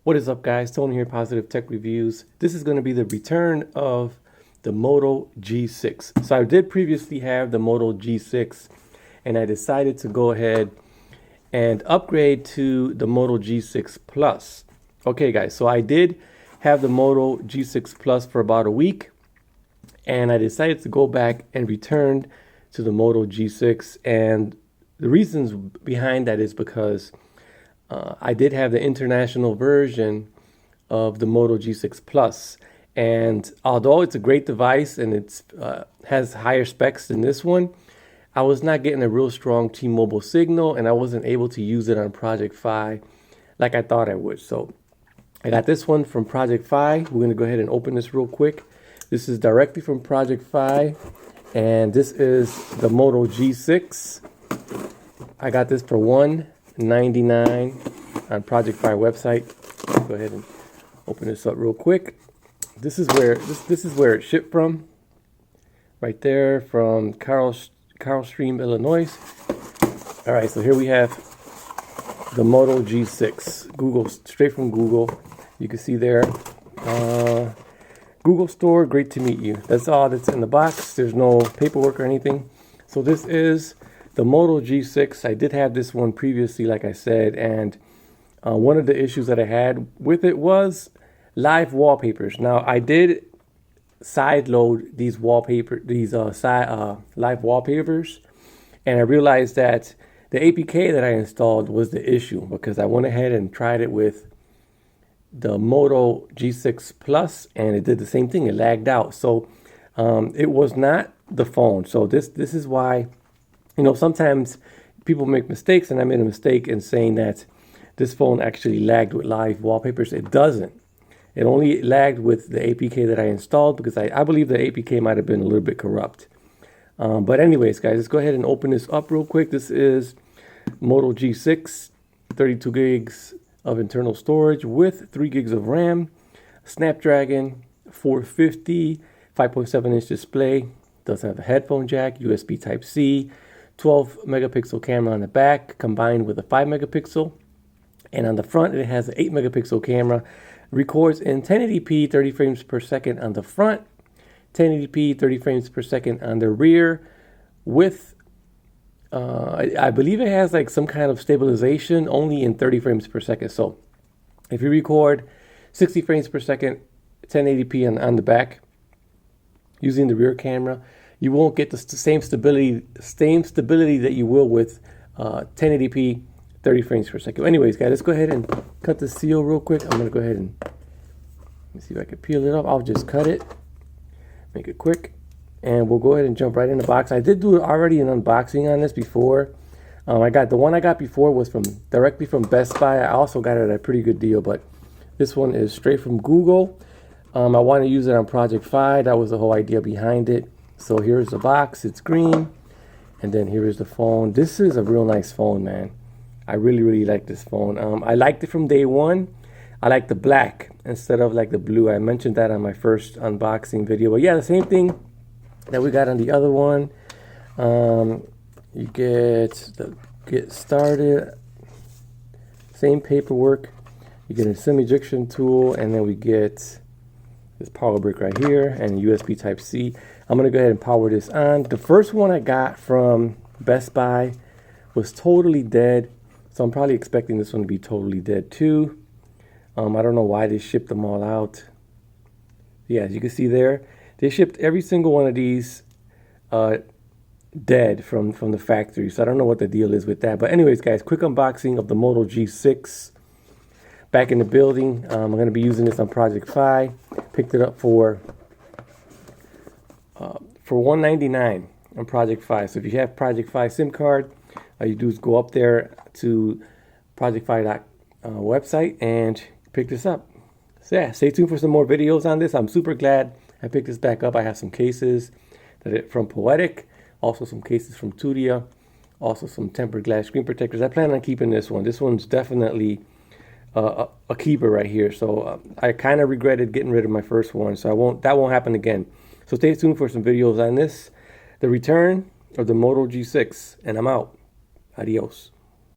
What is up, guys? Tony here, Positive Tech Reviews. This is going to be the return of the Moto G6. So I did previously have the Moto G6 and I decided to go ahead and upgrade to the Moto G6 Plus. Okay, guys, so I did have the Moto G6 Plus for about a week and I decided to go back and return to the Moto G6. And the reasons behind that is because I did have the international version of the Moto G6 Plus, and although it's a great device and it's has higher specs than this one, I was not getting a real strong T-Mobile signal, and I wasn't able to use it on Project Fi like I thought I would. So I got this one from Project Fi. We're going to go ahead and open this real quick. This is directly from Project Fi, and this is the Moto G6. I got this for $199 on Project Fi website. Let's go ahead and open this up real quick. This is where this is where it shipped from, right there from Carl Stream, Illinois. All right, so here we have the Moto G6. Google, straight from Google. You can see there, Google Store. Great to meet you. That's all that's in the box. There's no paperwork or anything. So this is the Moto G6. I did have this one previously, like I said, and one of the issues that I had with it was live wallpapers. Now, I did side load these live wallpapers, and I realized that the APK that I installed was the issue, because I went ahead and tried it with the Moto G6 Plus, and it did the same thing. It lagged out. So it was not the phone. So this is why, you know, sometimes people make mistakes, and I made a mistake in saying that this phone actually lagged with live wallpapers. It doesn't. It only lagged with the APK that I installed, because I believe the APK might have been a little bit corrupt. But anyways, guys, let's go ahead and open this up real quick. This is Moto G6, 32 gigs of internal storage with 3 gigs of RAM, Snapdragon 450, 5.7-inch display, does have a headphone jack, USB Type-C, 12 megapixel camera on the back combined with a 5 megapixel. And on the front, it has an 8 megapixel camera. Records in 1080p 30 frames per second on the front, 1080p 30 frames per second on the rear, with I believe it has like some kind of stabilization only in 30 frames per second. So if you record 60 frames per second 1080p on the back using the rear camera, you won't get the same stability that you will with 1080p 30 frames per second. Anyways, guys, let's go ahead and cut the seal real quick. I'm going to go ahead and, let me see if I can peel it off. I'll just cut it, make it quick, and we'll go ahead and jump right in the box. I did do already an unboxing on this before. The one I got before was directly from Best Buy. I also got it at a pretty good deal, but this one is straight from Google. I want to use it on Project Fi. That was the whole idea behind it. So here's the box. It's green, and then here is the phone. This is a real nice phone, man. I really like this phone. I liked it from day one. I like the black instead of like the blue. I mentioned that on my first unboxing video. But yeah, the same thing that we got on the other one. You get started, same paperwork. You get a SIM ejection tool, and then we get this power brick right here and USB Type-C. I'm gonna go ahead and power this on. The first one I got from Best Buy was totally dead. So I'm probably expecting this one to be totally dead too. I don't know why they shipped them all out. Yeah, as you can see there, they shipped every single one of these dead from the factory. So I don't know what the deal is with that. But anyways, guys, quick unboxing of the Moto G6. Back in the building. I'm going to be using this on Project Fi. Picked it up for $199 on Project Fi. So if you have Project Fi SIM card, all you do is go up there to projectfi website and pick this up. So yeah, stay tuned for some more videos on this. I'm super glad I picked this back up. I have some cases from Poetic, also some cases from Tudia, also some tempered glass screen protectors. I plan on keeping this one. This one's definitely a keeper right here. So I kind of regretted getting rid of my first one, so that won't happen again. So stay tuned for some videos on this, the return of the Moto G6, and I'm out. Adios.